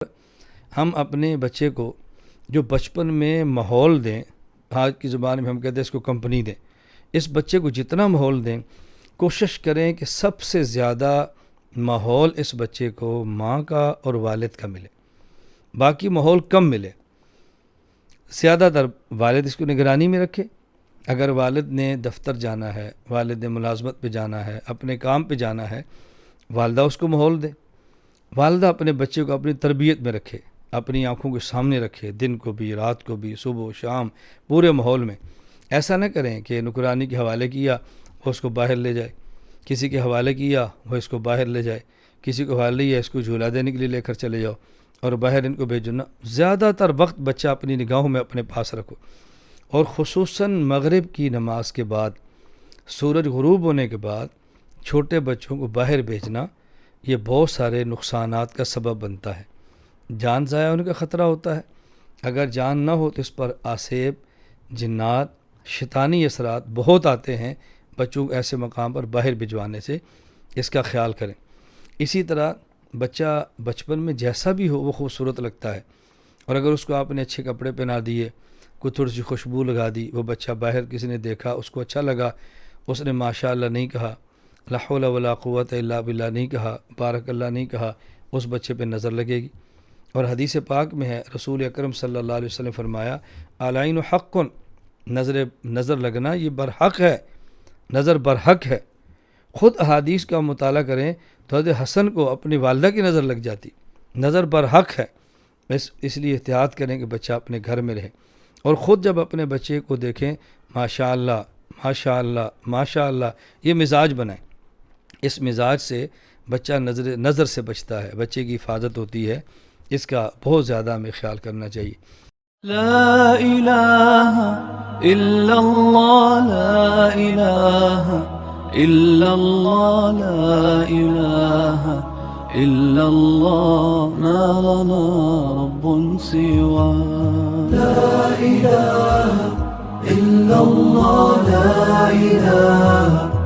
ہم اپنے بچے کو جو بچپن میں ماحول دیں، آج کی زبان میں ہم کہتے ہیں اس کو کمپنی دیں، اس بچے کو جتنا ماحول دیں کوشش کریں کہ سب سے زیادہ ماحول اس بچے کو ماں کا اور والد کا ملے، باقی ماحول کم ملے۔ زیادہ تر والد اس کو نگرانی میں رکھے۔ اگر والد نے دفتر جانا ہے، والد نے ملازمت پہ جانا ہے، اپنے کام پہ جانا ہے، والدہ اس کو ماحول دے۔ والدہ اپنے بچے کو اپنی تربیت میں رکھے، اپنی آنکھوں کے سامنے رکھے، دن کو بھی رات کو بھی، صبح و شام، پورے ماحول میں۔ ایسا نہ کریں کہ نکرانی کے حوالے کیا وہ اس کو باہر لے جائے، کسی کے حوالے کیا وہ اس کو باہر لے جائے، کسی کو حوالے لیا اس کو جھولا دینے کے لیے لے کر چلے جاؤ اور باہر ان کو بھیجو نہ۔ زیادہ تر وقت بچہ اپنی نگاہوں میں اپنے پاس رکھو، اور خصوصاً مغرب کی نماز کے بعد، سورج غروب ہونے کے بعد چھوٹے بچوں کو باہر بھیجنا یہ بہت سارے نقصانات کا سبب بنتا ہے۔ جان ضائع ہونے کا خطرہ ہوتا ہے۔ اگر جان نہ ہو تو اس پر آسیب، جنات، شیطانی اثرات بہت آتے ہیں۔ بچوں کو ایسے مقام پر باہر بھجوانے سے اس کا خیال کریں۔ اسی طرح بچہ بچپن میں جیسا بھی ہو وہ خوبصورت لگتا ہے، اور اگر اس کو آپ نے اچھے کپڑے پہنا دیے، کوئی تھوڑی سی خوشبو لگا دی، وہ بچہ باہر کسی نے دیکھا اس کو اچھا لگا، اس نے ماشاء اللہ نہیں کہا، لا حول ولا قوت الا باللہ نہیں کہا، بارک اللہ نہیں کہا، اس بچے پہ نظر لگے گی۔ اور حدیث پاک میں ہے، رسول اکرم صلی اللہ علیہ وسلم فرمایا، العین حق، نظر لگنا یہ برحق ہے، نظر برحق ہے۔ خود احادیث کا مطالعہ کریں تو حضرت حسن کو اپنی والدہ کی نظر لگ جاتی، نظر برحق ہے۔ اس لیے احتیاط کریں کہ بچہ اپنے گھر میں رہے، اور خود جب اپنے بچے کو دیکھیں ماشاء اللہ ماشاء اللہ ماشاء اللہ یہ مزاج بنائیں۔ اس مزاج سے بچہ نظر سے بچتا ہے، بچے کی حفاظت ہوتی ہے، اس کا بہت زیادہ ہمیں خیال کرنا چاہیے۔ لا الہ الا اللہ، لا الہ الا اللہ، لا الہ الا اللہ، ما لنا رب سوا۔ لا الہ الا اللہ، لا الہ